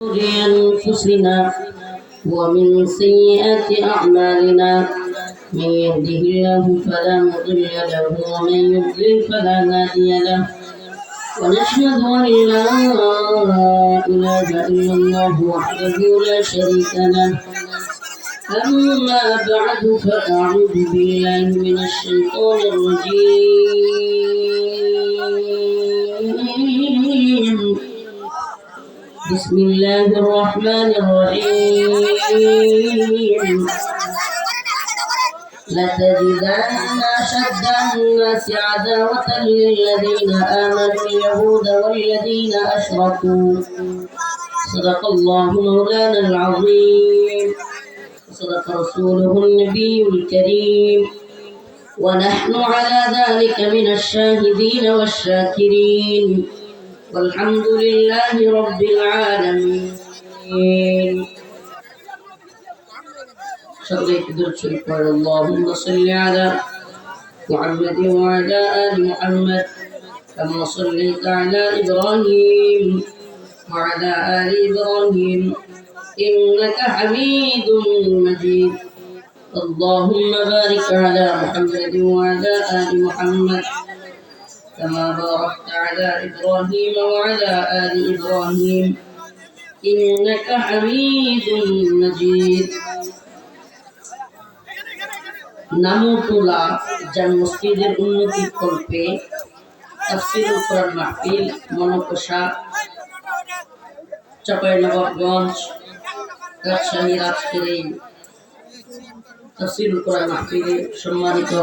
أنفسنا ومن سيئات أعمالنا من يهده الله فلا مضل له ومن يضلل فلا هادي له ونشهد أن لا إله إلا الله وحده لا شريك له أما بعد فأعوذ بالله من الشيطان الرجيم بسم الله الرحمن الرحيم لتجدن أشد الناس عداوة للذين آمنوا اليهود والذين أشركوا صدق الله مولانا العظيم وصدق رسوله النبي الكريم ونحن على ذلك من الشاهدين والشاكرين والحمد لله رب العالمين اللهم صل على محمد وعلى آل محمد كما صليت على إبراهيم وعلى آل إبراهيم إنك حميد مجيد اللهم بارك على محمد وعلى آل محمد كما باركت على إبراهيم وعلى آل إبراهيم إنك حميد مجيد নামুতুলা জান মসজিদের উন্নতির কল্পে তাফসীরুল কোরআন মাহফিল মনকষা চাঁপাইনবাবগঞ্জ রাজশাহীর আজকের এই তাফসীরুল কোরআন মাহফিলে সম্মানিত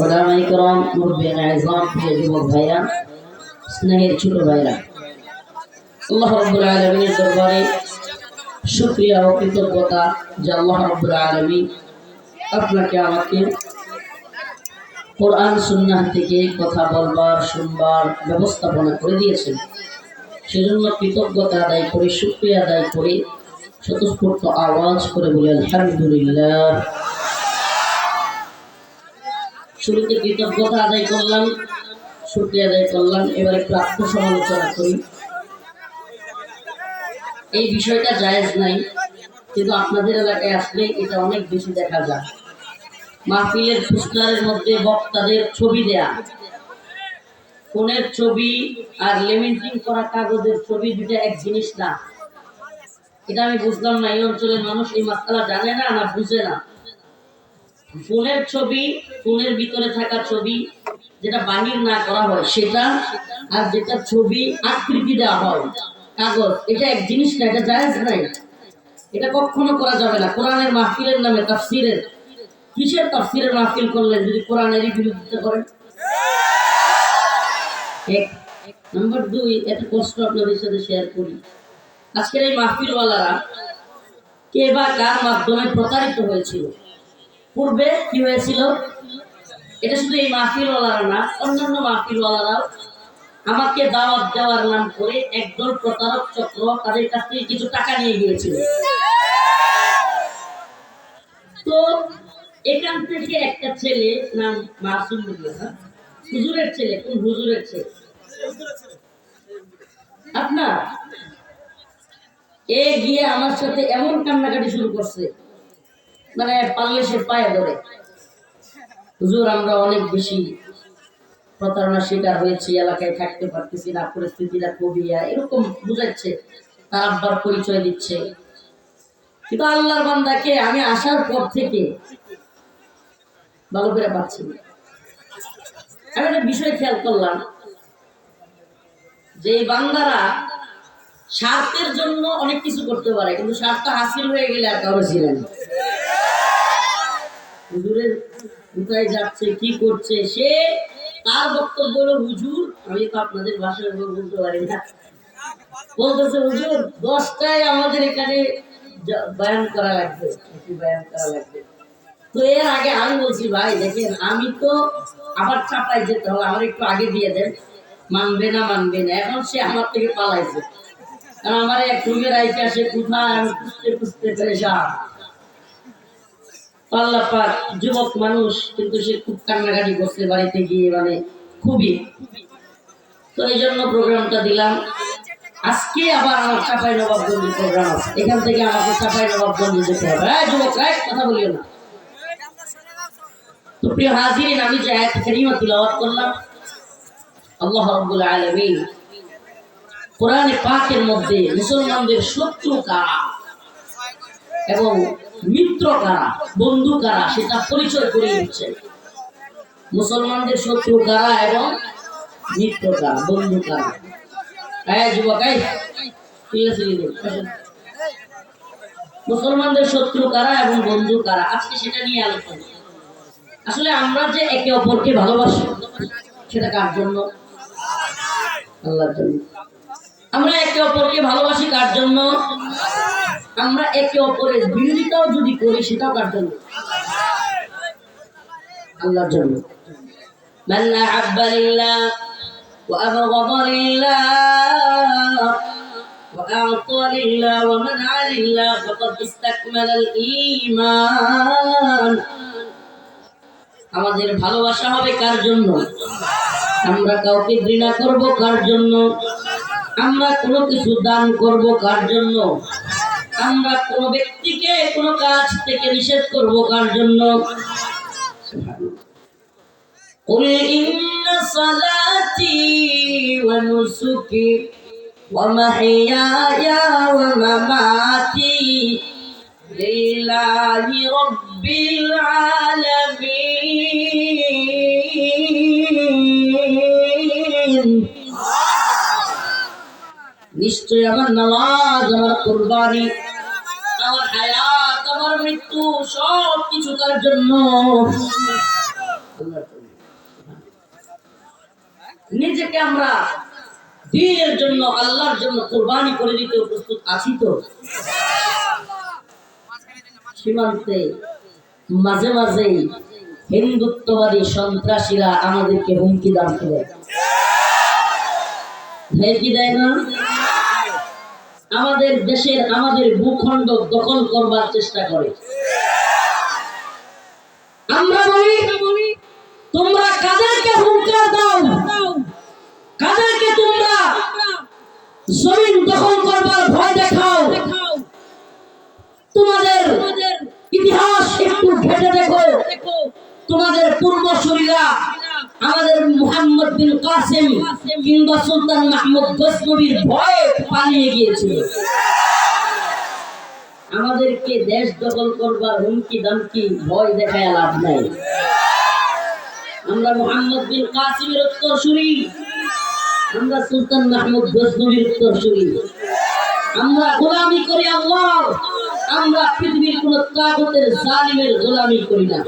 ওলামায়ে কেরাম মুরব্বিয়ানে আযম প্রিয় যুবক ভাইরা স্নেহের ছোট ভাইরা আল্লাহ রাব্বুল আলামিনের দরবারে শুকরিয়া ও কৃতজ্ঞতা যে আল্লাহ রাব্বুল আলামিন আপনাকে আমাকে কোরআন সুন্নাহ থেকে কথা বলবার শুনবার ব্যবস্থাপনা করে দিয়েছেন। সেজন্য কৃতজ্ঞতা আদায় করে শুকরিয়া আদায় করে স্বতঃস্ফূর্ত আওয়াজ করে বলি আলহামদুলিল্লাহ। শুরুতে কৃতজ্ঞতা আদায় করলাম, শুকরিয়া আদায় করলাম, এবার একটু আত্মসমালোচনা করি। এই বিষয়টা জায়েজ নাই, কিন্তু আপনাদের এলাকায় আসলে এটা অনেক বেশি দেখা যায়। মাহফিলের পোস্টারের মধ্যে বক্তাদের ছবি দেয়া, ফোনের ছবি আর লেমিনেটিং করা কাগজের ছবি দুটো এক জিনিস না। এটা আমি বুঝলাম না, এই অঞ্চলের মানুষ এই মাসআলা জানে না না বুঝে না। ফোনের ছবি, ফোনের ভিতরে থাকা ছবি যেটা বাহির না করা হয় সেটা, আর যেটা ছবি আকৃতি দেওয়া হয় কাগজ, এটা এক জিনিস না, এটা জায়েজ নাই, এটা কখনো করা যাবে না। কোরআনের মাহফিলের নামে তাফসীরের, কিসের তাফসীরের মাহফিল করলেন যদি কোরআনেরই বিরোধিতা করেন? এক নাম্বার দুই, একটা কষ্ট আপনাদের সাথে শেয়ার করি। আজকের এই মাহফিলওয়ালারা কে বা কার মাধ্যমে প্রতারিত হয়েছিল? পূর্বে কি হয়েছিল? এটা শুধু এই মাহফিলওয়ালারা না, অন্যান্য মাহফিলওয়ালারাও আমাকে দাওয়াত দেওয়ার নাম করে একদল প্রতারক চক্র তাদের কাছ থেকে কিছু টাকা নিয়ে গিয়েছিল। তো এখান থেকে একটা ছেলে, নাম মাসুম, হুজুরের ছেলে, কোন হুজুরের ছেলে আপনার, এ গিয়ে আমার সাথে এমন কান্নাকাটি শুরু করছে, মানে পারলে সে পায়ে ধরে, হুজুর আমরা অনেক বেশি প্রতারণার শিকার হয়েছি, এলাকায় থাকতে পারতেছি না, পরিস্থিতিটা খুবই এরকম বুঝাচ্ছে, তার আব্বার পরিচয় দিচ্ছে। কিন্তু আল্লাহর বান্দাকে আমি আসার পর থেকে ভালো করে পাচ্ছি না। আমি একটা বিষয় খেয়াল করলাম যে এই বান্দারা স্বার্থের জন্য অনেক কিছু করতে পারে, কিন্তু স্বার্থ হাসিল হয়ে গেলে আর কারো ছিল না। হুজুরের কোথায় যাচ্ছে, কি করছে, সে তার বক্তব্য হলো হুজুর, আমি তো আপনাদের ভাষায় বলতে পারি না, বলতেছে হুজুর 10টায় আমাদের এখানে বয়ান করা লাগবে, বয়ান করা লাগবে। তো এর আগে আমি বলছি ভাই দেখেন, আমি তো আবার চাপাই যেতে হবে, আমার একটু আগে দিয়ে দেন, মানবে না মানবে না। এখন সে আমার থেকে পালাইছে, কারণ আমার এক রুমের আইতে আসে কোথায়, আমি খুঁজতে খুঁজতে পেরেছিলাম। আল্লাহ পাক যুবক মানুষ, কিন্তু সে খুব কান্নাকাটি করছে বাড়িতে গিয়ে, মানে খুবই। তো এই জন্য প্রোগ্রামটা দিলাম। আজকে আবার আমার চাপাই নবাবগঞ্জের প্রোগ্রাম আছে, এখান থেকে আমাকে চাপাই নবাবগঞ্জে যেতে হবে। যুবক কথা বলিও না। তো প্রিয় হাজিরিন, আমি যে আয়াত কারিমা তিলাওয়াত করলাম, আল্লাহ রাব্বুল আলামিন কোরআনে পাকের মধ্যে মুসলমানদের শত্রু কারা এবং মিত্র কারা, বন্ধু কারা সেটা পরিচয় করে দিচ্ছেন। মুসলমানদের শত্রু কারা এবং মিত্র কারা, বন্ধু কারা। যুবক মুসলমানদের শত্রু কারা এবং বন্ধু কারা, আজকে সেটা নিয়ে আলোচনা। আসলে আমরা যে একে অপরকে ভালোবাসি সেটা কার জন্য? আল্লাহর জন্য। আমরা একে অপরকে ভালোবাসি কার জন্য? আমরা একে অপরের বিরোধিতাও যদি করি সেটাও কার জন্য? আল্লাহর জন্য। মান আহাব্বা লিল্লাহ ওয়া আবগাদা লিল্লাহ ওয়া আ'তা লিল্লাহ ওয়া মানআ লিল্লাহ ফাকাদ ইসতাকমালাল ঈমান। আমাদের ভালোবাসা হবে কার জন্য? আমরা কাউকে ঘৃণা করব কার জন্য? আমরা কোনো কিছু দান করব কার জন্য? আমরা কোনো ব্যক্তিকে কোনো কাজ থেকে নিষেধ করব কার জন্য? কুল ইন্না সালাতি ওয়া নুসুকি ওয়া মাহইয়ায়া ওয়া মামাতি লিল্লাহি রাব্বিল আলামিন। নিশ্চয় আমার নামাজ, আমার কুরবানি, আমার হায়াত, আমার মৃত্যু সব কিছু কার জন্য? নিজেকে আমরা দ্বীনের জন্য, আল্লাহর জন্য কুরবানি করে দিতে প্রস্তুত আছি তো? সীমান্তে মাঝে মাঝে হিন্দুত্ববাদী সন্ত্রাসীরা আমাদেরকে হুমকি দামকি দেয়, কি দেয় না? আমাদের দেশের, আমাদের ভূখণ্ড দখল করবার চেষ্টা করে। আমরা বলি তোমরা কাদেরকে হুঙ্কার দাও, কাদেরকে তোমরা জমিন দখল করবার ভয় দেখাও? তোমাদের ইতিহাস একটু ঘেঁটে দেখো, তোমাদের পূর্বসূরীরা আমাদের মুহাম্মদ বিন কাসিম কিংবা সুলতান মাহমুদ গজনবীর ভয়ে পালিয়ে গিয়েছিল। আমাদেরকে দেশ দখল করবার হুমকি দামকি ভয় দেখায় লাভ নাই। আমরা মুহাম্মদ বিন কাসিমের উত্তরসূরি, আমরা সুলতান মাহমুদ গজনবীর উত্তরসূরি। আমরা গোলামি করি আল্লাহ, আমরা পৃথিবীর কোন তাগুতের জালিমের গোলামি করি না।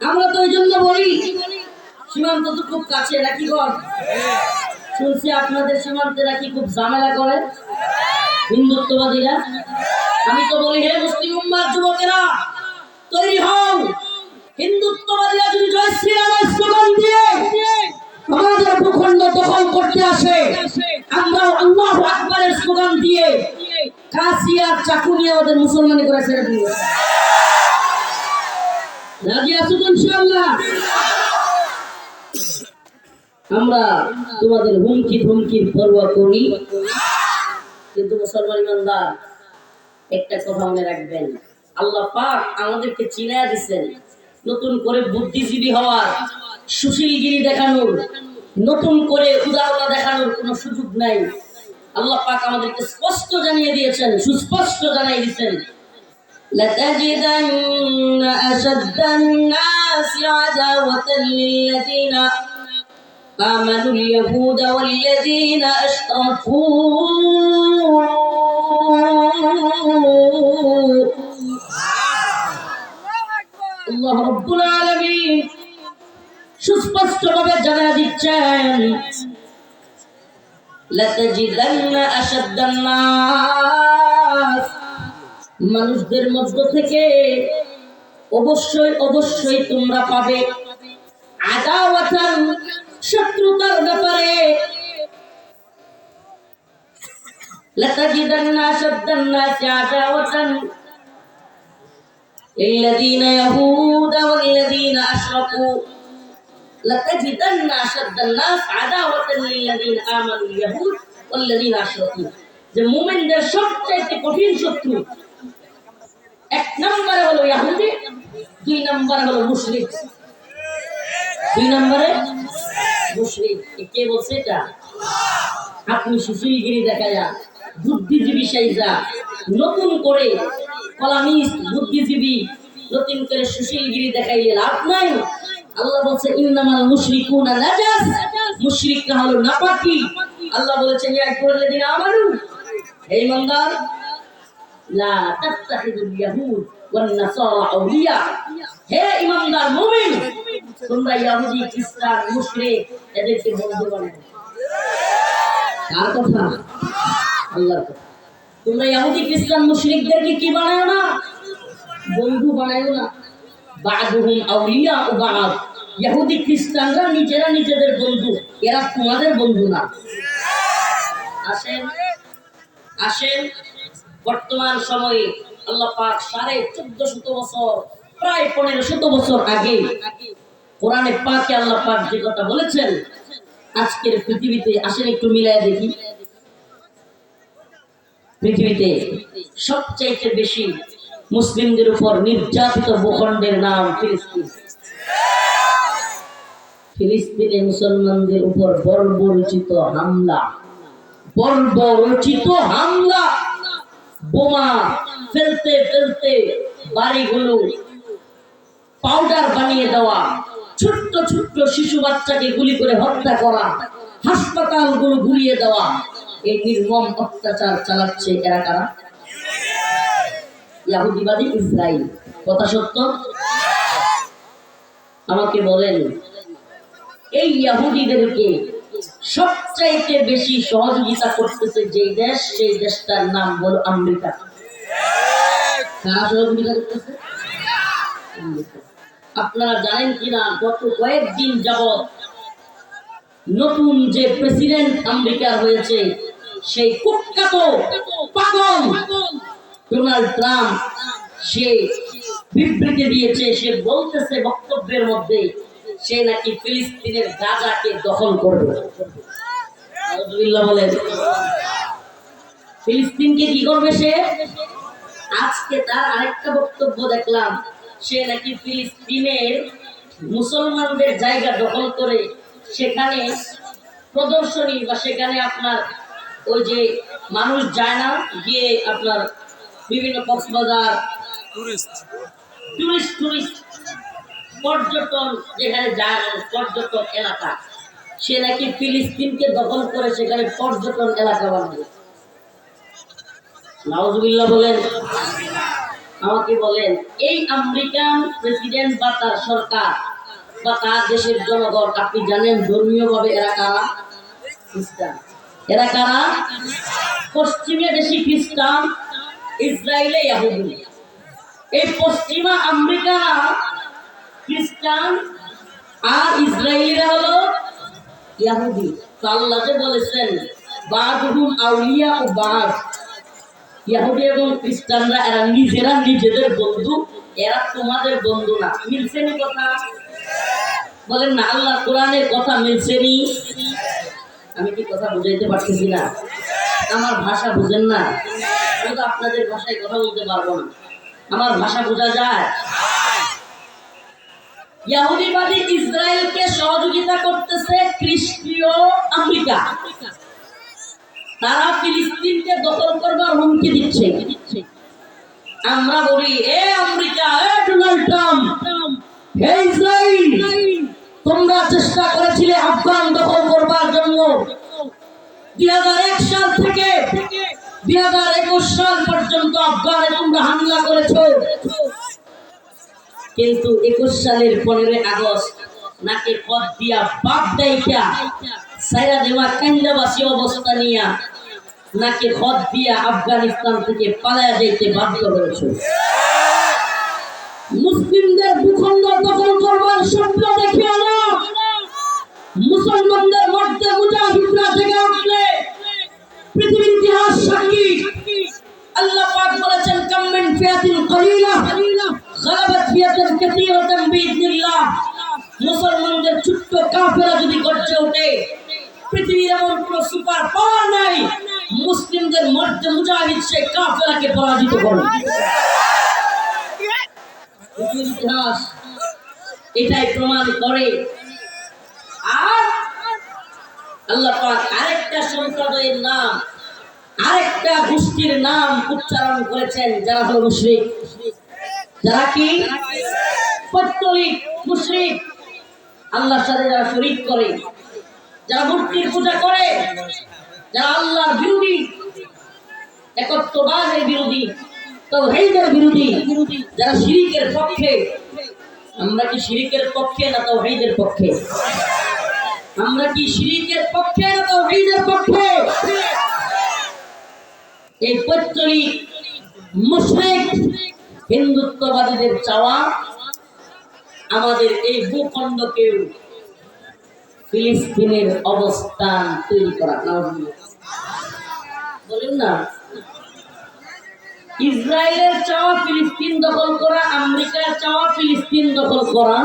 আমরা তো এই জন্য বলি সীমান্ত তো খুব কাছে, নাকি বল? শুনছি আপনাদের সীমান্তে নাকি খুব ঝামেলা করে হিন্দুত্ববাদীরা। আমি তো বলি, হে মুসলিম উম্মার যুবকেরা, তৈরি হও। হিন্দুত্ববাদীরা যদি জয় শ্রীরামের স্লোগান দিয়ে আমাদের ভূখণ্ড দখল করতে আসে, আমরা আল্লাহু আকবারের স্লোগান দিয়ে কাশি আর চাকু নিয়ে আমাদের মুসলমানি করে ছেড়ে দিব। রাজি আছো তো ইনশাআল্লাহ? আমরা তোমাদের হুমকি ধমকির পরোয়া করি, কিন্তু মুসলমান ইমানদার একটা কথা মনে রাখবেন, আল্লাহ পাক আমাদেরকে চিনায়া দিয়েছেন নতুন করে বুদ্ধিজীবী হওয়ার, সুশীলগিরি দেখানোর, নতুন করে উদারতা দেখানোর কোনো সুযোগ নাই। আল্লাহ পাক আমাদেরকে স্পষ্ট জানিয়ে দিয়েছেন, সুস্পষ্ট জানিয়ে দিয়েছেন, لتجدن أشد الناس عداوة للذين آمنوا اليهود والذين أشركوا আল্লাহ রাব্বুল আলামিন সুস্পষ্টভাবে জানিয়ে দিচ্ছেন, লাতাজিদান্না আশাদ্দান নাস, মানুষদের মধ্য থেকে অবশ্যই অবশ্যই তোমরা পাবে আদাওয়াতান, শত্রুতার ব্যাপারে, লাতাজিদান্না আশাদ্দান নাস আদাওয়াতান লিল্লাযীনা ইয়াহুদা ওয়াল্লাযীনা আশরাকু, লাতাজিদান্না আশাদ্দান নাস আদাওয়াতান লিল্লাযিনা আমানুল ইয়াহুদ ওয়াল্লাযিনা আশরাকু, যে মুমিনদের সবচেয়ে কঠিন শত্রু এক নম্বরে হলো ইহুদি, দুই নম্বরে হলো মুশরিক। দুই নম্বরে মুশরিক। কে বলছে এটা? আপনি সুশীলগিরি দেখায়া, বুদ্ধিজীবী সাইজা, নতুন করে কলামিস্ট বুদ্ধিজীবী, নতুন করে সুশীলগিরি দেখাইলে লাভ নাই। আল্লাহ বলছে ইন্নামাল মুশরিকুনা নাজাস, মুশরিকরা হলো নাপাকি। আল্লাহ বলেছেন ইয়া আইয়ুহাল্লাযিনা আমানু, হে ঈমানদার, লা তাত্তাখিযুল ইয়াহুদ ওয়ান নাসারা আউলিয়া, হে ঈমানদার মুমিন, তোমরা ইহুদি খ্রিস্টান মুশরিক এদেরকে বন্ধু বানাও। কার কথা? আল্লাহর কথা। তোমরা ইহুদি খ্রিস্টান মুশরিকদেরকে কি বানাও না? বন্ধু বানাও না। বা'দুহুম আউলিয়া ও বা'দ, ইহুদি খ্রিস্টানরা নিজেরা নিজেদের বন্ধু, এরা তোমাদের বন্ধু না। আসেন আসেন, বর্তমান সময়ে আল্লাহ পাক 1450 বছর, প্রায় 1500 বছর আগে কোরআনে পাকে আল্লাহ পাক যে কথা বলেছেন, আজকের পৃথিবীতে আসেন একটু মিলায় দেখি। পৃথিবীতে সবচেয়ে বেশি মুসলিমদের উপর নির্যাতিত ভূখণ্ডের নাম ফিলিস্তিন। ফিলিস্তিনে মুসলমানদের উপর বর্বরচিত হামলা, বোমা ফেলতে ফেলতে বাড়িগুলো পাউডার বানিয়ে দেওয়া, ছোট্ট ছোট্ট শিশু বাচ্চাকে গুলি করে হত্যা করা, হাসপাতালগুলো গুলিয়ে দেওয়া, এই নির্মম অত্যাচার চালাচ্ছে এরা কারা? ইহুদিবাদী ইসরায়েল। কথা সত্য? আমাকে বলেন, এই ইহুদিদেরকে সবচাইতে বেশি সহযোগিতা করতেছে যে দেশ, সেই দেশটার নাম হলো আমেরিকা। কারা সহযোগিতা করতেছে? আমেরিকা। আপনারা জানেন কিনা, গত কয়েকদিন যাবৎ নতুন যে প্রেসিডেন্ট আমেরিকার হয়েছে, সেই কুখ্যাত পাগল ডোনাল্ড ট্রাম্প, সে বিবৃতি দিয়েছে। সে বলতেছে বক্তব্যের মধ্যে সে নাকি ফিলিস্তিনের গাজাকে দখল করবে। আলহামদুলিল্লাহ বলেন। ফিলিস্তিনকে কি করবে সে? আজকে তার আরেকটা বক্তব্য দেখলাম, সে নাকি ফিলিস্তিনের মুসলমানদের জায়গা দখল করে সেখানে প্রদর্শনী বা সেখানে আপনার ওই যে মানুষ যায় না, গিয়ে আপনার বিভিন্ন কক্সবাজার টুরিস্ট পর্যটন যেখানে যায়, পর্যটক এলাকা, সে নাকি ফিলিস্তিনকে দখল করে সেখানে পর্যটন এলাকা বানাবে। নাউজুবিল্লাহ বলেন। আমাকে বলেন, এই আমেরিকান প্রেসিডেন্ট বা তার সরকার বা তার দেশের জনগণ, আপনি জানেন ধর্মীয় ভাবে এরা কারা? খ্রিস্টান। এরা কারা? পশ্চিমে বেশি খ্রিস্টান, ইসরায়েলে ইহুদি। এই পশ্চিমা আমেরিকা খ্রিস্টান আর ইসরায়েলিরা হলো ইহুদি। তো আল্লাহ যে বলেছেন বা'দুহুম আউলিয়া ও বা'দ, ইহুদি এবং খ্রিস্টানরা এরা নিজেরা নিজেদের বন্ধু, এরা তোমাদের বন্ধু না। মিলছে নি কথা? বলেন না, আল্লাহ কোরআনের কথা মিলছে নি? আমি কি কথা বুঝাইতে পারতেছি না? আমার ভাষা বুঝেন না? আমি তো আপনাদের ভাষায় কথা বলতে পারবো না। আমার ভাষা বোঝা যায়? ইহুদিবাদী ইসরায়েলকে সহযোগিতা করতেছে খ্রিস্টীয় আমেরিকা। তারা ফিলিস্তিনকে দখল করবার হুমকি দিচ্ছে। আমরা বলি, এ আমেরিকা, এ ডোনাল্ড ট্রাম্প, হে ইসরায়েল, তোমরা চেষ্টা করেছিলে আফগান দখল করবার জন্য। 2001 সাল থেকে 2021 সাল পর্যন্ত আফগানে তোমরা হামলা করেছো, কিন্তু 21 সালের 15 আগস্ট নাকি পথ দিয়া বাপ দাইকা সাইরা দেওয়া কেন্দ্রবাসী অবস্থা নিয়া নাকি পথ দিয়া আফগানিস্তান থেকে পালায়া যাইতে বাধ্য হয়েছে। মুসলিমদের ভূখণ্ড দখল করবার স্বপ্ন দেখিও না। মুসলমানদের মধ্যে মুজাহিদরা জেগে উঠলে পৃথিবীর ইতিহাস সাক্ষী। আল্লাহ পাক বলেছেন, কাম মিন ফিয়াতিন কলিলা গালাবাত ফিয়াতান কাসীরাতান বিইذنিল্লাহ। মুসলমানদের ছোট্ট কাফেলা যদি গর্জে ওঠে, পৃথিবীর এমন কোন সুপার পাওয়ার নাই মুসলিমদের মধ্যে মুজাহিদ সে কাফেলাকে পরাজিত করে। ইতিহাস এটাই প্রমাণ করে। আর আল্লাহ পাক আরেকটা সম্প্রদায়ের নাম, আরেকটা গোষ্ঠীর নাম উচ্চারণ করেছেন, যারা হলো মুশরিক। যারা কি? পৌত্তলিক মুশরিক, আল্লাহর সাথে যারা শরীক করে, যারা মূর্তির পূজা করে, যারা আল্লাহর বিরোধী, একত্ববাদের বিরোধী, তাওহীদের বিরোধী, যারা শিরকের পক্ষে। আমরা কি শিরকের পক্ষে না তাওহীদের পক্ষে? আমরা কি শিরকের পক্ষে না তাওহীদের পক্ষে? এই পৌত্তলিক মুশরিক হিন্দুত্ববাদীদের চাওয়া আমাদের এই ভূখণ্ডকে ফিলিস্তিনের অবস্থান তৈরি করা। বলেন না, ইসরায়েলের চাওয়া ফিলিস্তিন দখল করা, আমেরিকার চাওয়া ফিলিস্তিন দখল করা,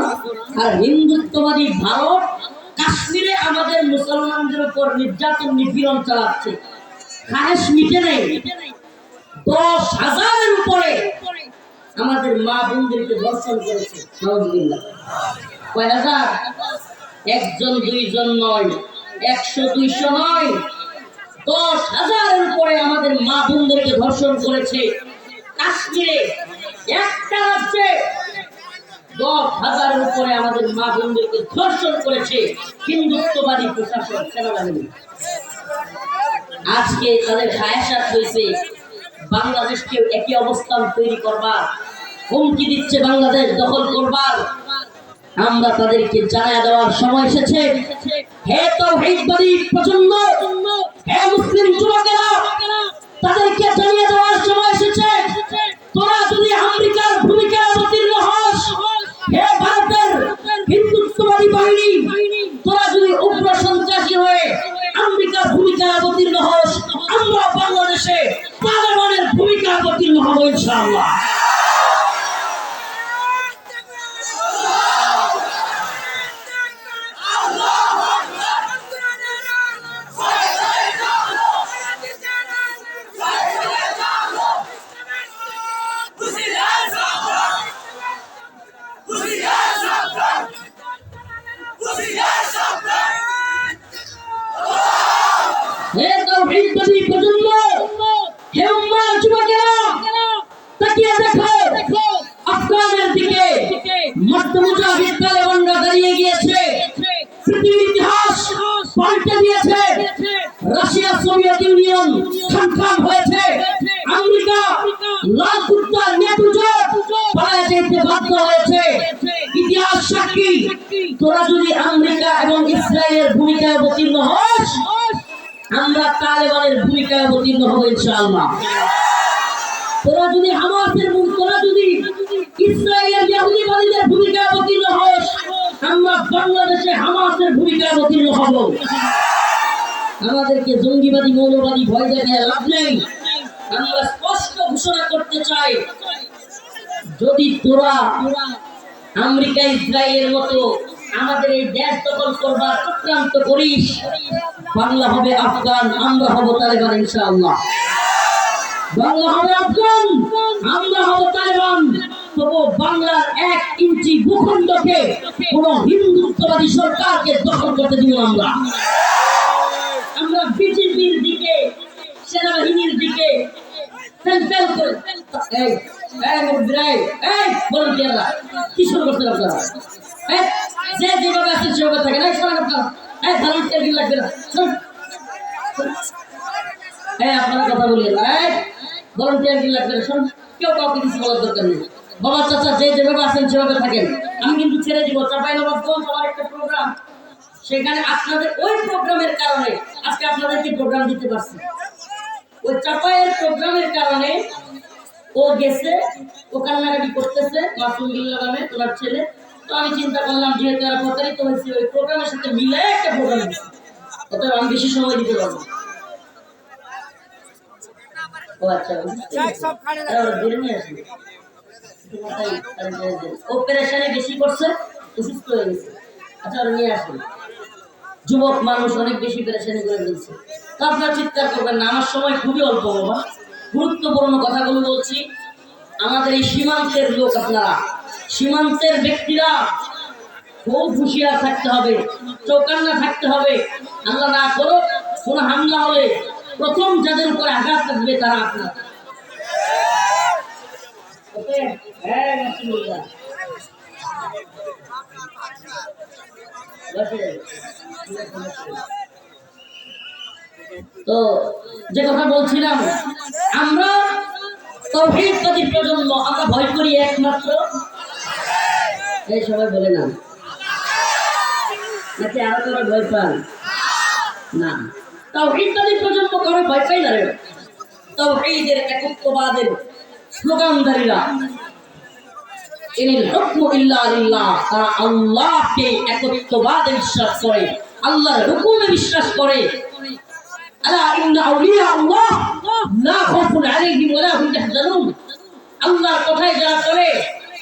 আর হিন্দুত্ববাদী ভারত কাশ্মীরে আমাদের মুসলমানদের উপর নির্যাতন নিপীড়ন চালাচ্ছে। খাহেশ মিটে নেই। 10,000-এর উপরে আমাদের মা বোনদেরকে ধর্ষণ করেছে। নাউজুবিল্লাহ। কয় হাজার? একজন দুইজন নয়, 100-200 নয়, 10,000-এর উপরে আমাদের মা বোনদেরকে ধর্ষণ করেছে। কাশ্মীরে একটা রাজ্যে 10,000-এর উপরে আমাদের মা বোনদেরকে ধর্ষণ করেছে হিন্দুত্ববাদী প্রশাসন, সেনাবাহিনী। আজকে তাদের খায়সাত হয়েছে বাংলাদেশকেও একই অবস্থান তৈরি করবার, হুমকি দিচ্ছে বাংলাদেশ দখল করবার। আমরা তাদেরকে জানায় দেওয়ার সময় এসেছে, হে তাওহীদবাদী প্রজন্ম, হে মুসলিম যুবকেরা, তাদেরকে জানিয়ে দেওয়ার সময় এসেছে, তোরা যদি আমেরিকার ভূমিকা অবতীর্ণ হস, হে ভারতের হিন্দুত্ববাদী বাহিনী, তোরা যদি উগ্র সন্ত্রাসী হয়ে আমেরিকার ভূমিকা অবতীর্ণ হস, আমরা বাংলাদেশে তালেবানের ভূমিকা অবতীর্ণ হব ইনশাআল্লাহ। হে তাওহীদবাদী প্রজন্ম, হে উম্মার যুবকেরা, তাকিয়ে দেখো আফগানের দিকে মস্ত মুজাহিদ তালেবানরা দাঁড়িয়ে গিয়েছে। পৃথিবীর ইতিহাস পাল্টে দিয়েছে। রাশিয়া, সোভিয়েত ইউনিয়ন খান হয়েছে। আমেরিকা লাল কুত্তার নেতৃত্বে পালাতে যেতে বাধ্য হয়েছে। ইতিহাস সাক্ষী, তোরা যদি আমেরিকা এবং ইসরায়েলের ভূমিকায় অবতীর্ণ হস, আমরা তালেবানের ভূমিকায় অবতীর্ণ হব ইনশাআল্লাহ। তোরা যদি হামাসের, তোরা যদি ইসরায়েলের ইহুদিবাদীদের ভূমিকায় অবতীর্ণ হস, আমরা বাংলাদেশে হামাসের ভূমিকায় অবতীর্ণ হব। আমাদেরকে জঙ্গিবাদী মৌলবাদী ভয় দেখায় লাভ নেই। আমরা স্পষ্ট ঘোষণা করতে চাই, যদি তোরা আমেরিকা ইসরায়েলের মতো আমাদের এই দেশ দখল করবার চক্রান্ত করিস, বাংলা হবে আফগান, আমরা হব তালেবান ইনশাআল্লাহ। বাংলা হবে আফগান, আমরা হব তালেবান। তবু বাংলার 1 ইঞ্চি ভূখণ্ডকে কোন হিন্দুত্ববাদী সরকারকে দখল করতে দিব আমরা। আমরা বিজেপির দিকে, সেনাবাহিনীর দিকে কি শুরু করতে আপনারা? যে যেভাবে আছেন সেভাবে থাকেন। লাগবে না, আপনারা কথা বলিয়ে ভলান্টিয়ার কি লাগবে না, শোন, কেউ কাউকে কিছু বলার দরকার নেই। বাবা চাচা যে যেভাবে আছেন সেভাবে থাকেন। আমি কিন্তু ছেড়ে দিব চাঁপাইনবাবগঞ্জ আমার একটা প্রোগ্রাম, সেখানে আপনাদের ওই প্রোগ্রামের কারণে আজকে আপনাদেরকে প্রোগ্রাম দিতে পারছি। ওই চাঁপাইয়ের প্রোগ্রামের কারণে ও গেছে, ও কান্নাকাটি করতেছে, মাসুম বিল্লাহ নামে তোমার ছেলে। তো আমি চিন্তা করলাম, যেহেতু তারা প্রতারিত হয়েছে, ওই প্রোগ্রামের সাথে মিলে একটা প্রোগ্রাম দিচ্ছি, অতএব আমি বেশি সময় দিতে পারবো। ও আচ্ছা, ও পেরেশানি বেশি করছে, অসুস্থ হয়ে গেছে। আচ্ছা ওরা নিয়ে আসুন। যুবক মানুষ অনেক বেশি পেরেশানি করে ফেলছে, তো আপনারা চিৎকার করবেন না, আমার সময় খুবই অল্প বাবা। গুরুত্বপূর্ণ কথাগুলো বলছি। আমাদের এই সীমান্তের লোক, আপনারা সীমান্তের ব্যক্তিরা খুব হুঁশিয়ার থাকতে হবে, চৌকান্না থাকতে হবে। আল্লাহ না করো কোনো হামলা হলে প্রথম যাদের উপরে আঘাত থাকবে তারা আপনার। তো যে কথা বলছিলাম, আমরা তাওহীদবাদী প্রজন্ম, আমরা ভয় করি একমাত্র, এই সবাই বলে না নাকি আরো কারো ভয় পান না? তাওহীদবাদী প্রজন্ম কারো ভয় পাই না রে। তাওহীদের একত্ববাদের স্লোগানধারীরা, ইনিল হুকমু ইল্লা লিল্লাহ, তারা আল্লাহকে একত্ববাদে বিশ্বাস করে, আল্লাহর হুকুমে বিশ্বাস করে। আলা ইন্না আউলিয়া আল্লাহ লা খাউফুন আলাইহিম ওয়া লা হুম ইয়াহজানুন। আল্লাহর কথায় যারা চলে,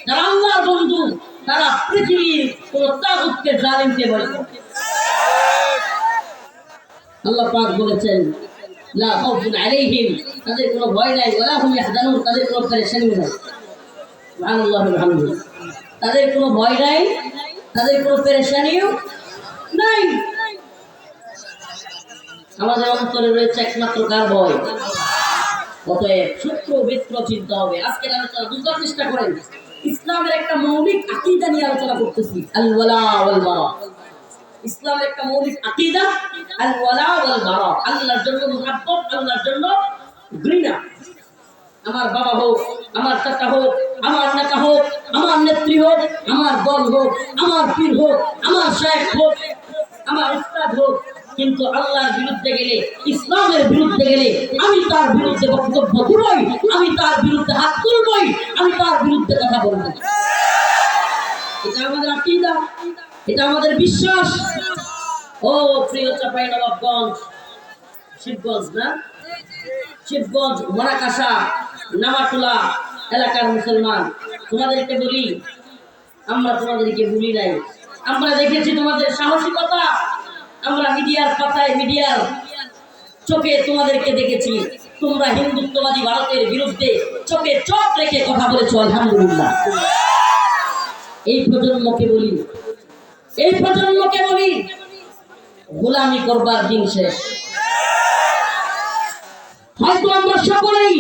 যারা আল্লাহর বন্ধু, তারা পৃথিবীর কোন তাগুতকে, জালিমকে ভয় করে। আল্লাহ পাক বলেছেন লা খাউফুন আলাইহিম, তাদের কোনো ভয় নাই, ওয়া লা হুম ইয়াহজানুন, তাদের কোনো পেরেশানি নাই। সুবহানাল্লাহ ওয়া বিহামদিহি, তাদের কোনো ভয় নাই, তাদের কোনো পেরেশানিও নাই। আমাদের অন্তরে রয়েছে একমাত্র কার ভয়? অতএব সূত্র বিত্র চিন্তা হবে। আজকের আলোচনা বুঝবার চেষ্টা করেন, ইসলামের একটা মৌলিক আকীদা নিয়ে আলোচনা করতেছি, আল ওয়ালা ওয়াল বারা। ইসলামের একটা মৌলিক আকীদা আল ওয়ালা ওয়াল বারা, আল্লাহর জন্য মুহাব্বত, আল্লাহর জন্য ঘৃণা। আমার বাবা হোক, আমার চাচা হোক, আমার নেতা হোক, আমার নেত্রী হোক, আমার দল হোক, আমার পীর হোক, আমার শায়েখ হোক, আমার উস্তাদ হোক, কিন্তু আল্লাহর বিরুদ্ধে গেলে, ইসলামের বিরুদ্ধে গেলে আমি তার বিরুদ্ধে বক্তব্য দিবই, আমি তার বিরুদ্ধে হাত তুলবই, আমি তার বিরুদ্ধে কথা বলবো। এটা আমাদের আকীদা, এটা আমাদের বিশ্বাস। ও প্রিয় চাঁপাইনবাবগঞ্জ, শিবগঞ্জ না, শিবগঞ্জ, মরাকাশা, নামাটুলা এলাকার মুসলমান, তোমাদেরকে বলি, আমরা তোমাদেরকে ভুলি নাই। আমরা দেখেছি তোমাদের সাহসিকতা, আমরা মিডিয়ার পাতায়, মিডিয়ার চোখে তোমাদেরকে দেখেছি। তোমরা হিন্দুত্ববাদী ভারতের বিরুদ্ধে চোখে চোখ রেখে কথা বলেছো, আলহামদুলিল্লাহ। এই প্রজন্মকে বলি, এই প্রজন্মকে বলি, গোলামি করবার দিন শেষ। হয়তো আমরা সকলেই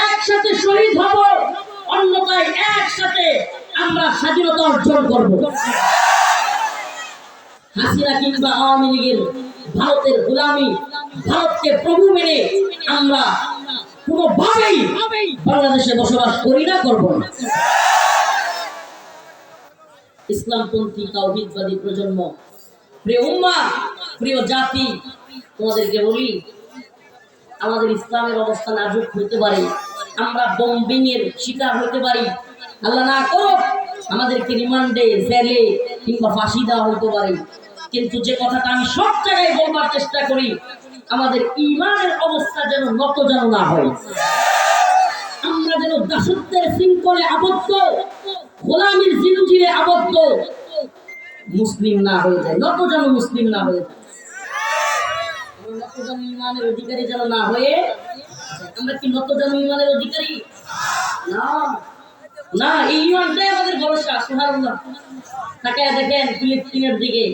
একসাথে শহীদ হব, অন্যথায় একসাথে আমরা স্বাধীনতা অর্জন করব। হাসিনা কিংবা আওয়ামী লীগের ভারতের গোলামি, ভারতকে প্রভু মেনে আমরা কোনোভাবেই বাংলাদেশে বসবাস করি না, করব না। ইসলামপন্থী তাওহীদবাদী প্রজন্ম, প্রিয় উম্মাহ, প্রিয় জাতি, তোমাদেরকে বলি, আমাদের ইসলামের অবস্থা নাজুক হতে পারে, আমরা বোম্বিং এর শিকার হতে পারি, আল্লাহ না করুক আমাদেরকে রিমান্ডে, জেলে কিংবা ফাঁসি দেওয়া হতে পারে। কিন্তু যে কথাটা আমি সব জায়গায় বলবার চেষ্টা করি, আমাদের ঈমানের অবস্থা যেন নত যেন না হয়, আমরা যেন দাসত্বের শৃঙ্খলে আবদ্ধ, গোলামির জিনজিরে আবদ্ধ মুসলিম না হয়ে যায়, নত যেন মুসলিম না হয়ে যায়, নত যেন ঈমানের অধিকারী যেন না হয়ে। আমরা কি নত যেন ঈমানের অধিকারী? না না, এই ঈমানটাই আমাদের ভরসা। সুবহানাল্লাহ। তাকায় দেখেন ফিলিস্তিনের দিকে,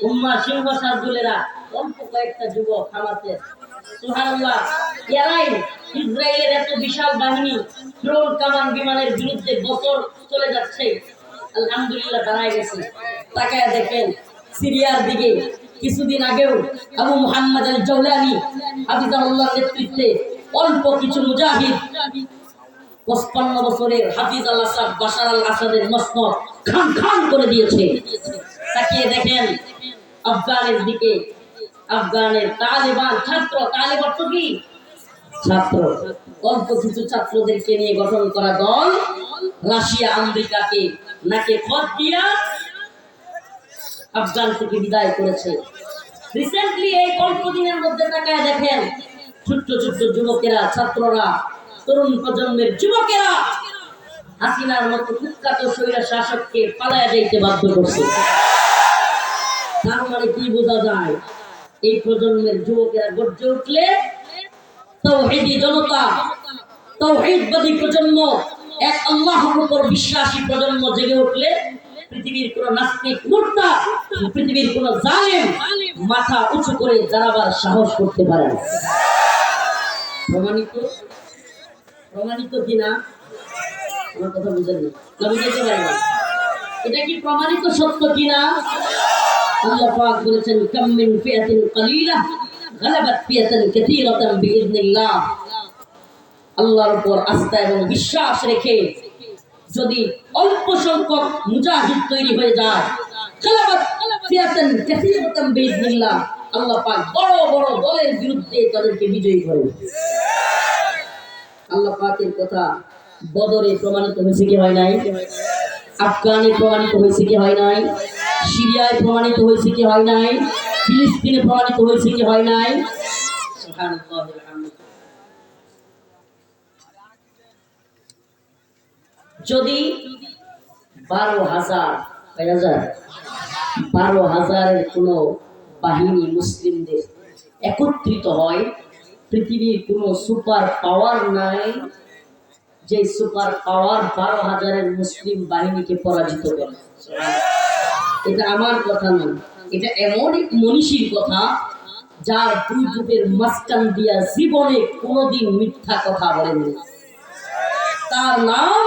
উম্মাহ সিংহ সারদুলেরা, অল্প কয়েকটা যুবক হামাসের, সুবহানাল্লাহ, এরাই ইসরায়েলের এত বিশাল বাহিনী, ড্রোন কামান বিমানের বিরুদ্ধে বছর চলে যাচ্ছে, আলহামদুলিল্লাহ দাঁড়ায় গেছে। তাকায় দেখেন সিরিয়ার দিকে, কিছুদিন আগেও আবু মুহাম্মদ আল জাওলানি হাফিজাহুল্লাহর নেতৃত্বে অল্প কিছু মুজাহিদ 55 বছরের হাফিজ আল আসাদ, বাশার আল আসাদের মসনদ খান খান করে দিয়েছে। তাকিয়ে দেখেন আফগানের দিকে, আফগানের তালেবান ছাত্র, তালেবান তো কি ছাত্র, অল্প কিছু ছাত্রদেরকে নিয়ে গঠন করা দল রাশিয়া আমেরিকাকে নাকে খত দিয়া আফগান থেকে বিদায় করেছে। রিসেন্টলি এই অল্প দিনের মধ্যে তাকায় দেখেন ছোট্ট ছোট্ট যুবকেরা, ছাত্ররা, তরুণ প্রজন্মের যুবকেরা হাসিনার মতো কুখ্যাত স্বৈর শাসককে পালায়া যাইতে বাধ্য করছে। তার মানে কি বোঝা যায়, এই প্রজন্মের যুবকেরা গর্জে উঠলে তাওহীদি জনতা, তাওহীদবাদী প্রজন্ম, এক আল্লাহর উপর বিশ্বাসী প্রজন্ম জেগে উঠলে পৃথিবীর কোন নাস্তিক মুর্তা, পৃথিবীর কোন জালেম মাথা উঁচু করে দাঁড়াবার সাহস করতে পারে না। প্রমাণিত, প্রমাণিত কিনা? আমার কথা বুঝেন না, বুঝাইতে পারি না। এটা কি প্রমাণিত সত্য কিনা? আল্লাহ পাক বলেছেন কাম মিন ফিয়াতিন কালিলা গালাবাত ফিয়াতান কাসীরাতান বিইذنিল্লাহ। আল্লাহর উপর আস্থা এবং বিশ্বাস রেখে যদি অল্প সংখ্যক মুজাহিদ তৈরি হয়ে যায়, গালাবাত ফিয়াতান কাসীরাতান বিইذنিল্লাহ, আল্লাহ পাক বড় বড় দলের বিরুদ্ধে তাদেরকে বিজয়ী করেন। আল্লাহ পাকের কথা বদরে প্রমাণিত হয়েছে কি হয় নাই? আফগানে প্রমাণিত হয়েছে কি হয় নাই? সিরিয়ায় প্রমাণিত হয়েছে কি হয় নাই? ফিলিস্তিনে প্রমাণিত হয়েছে কি হয় নাই? যদি 12,000 কোন বাহিনী মুসলিমদের একত্রিত হয়, পৃথিবীর কোন সুপার পাওয়ার নাই যে সুপার পাওয়ার 12,000 মুসলিম বাহিনীকে পরাজিত করে। এটা আমার কথা নয়, এটা এমন এক মনীষীর কথা যার দুই যুগের মাঝখান দিয়া জীবনে কোনোদিন মিথ্যা কথা বলেননি। তার নাম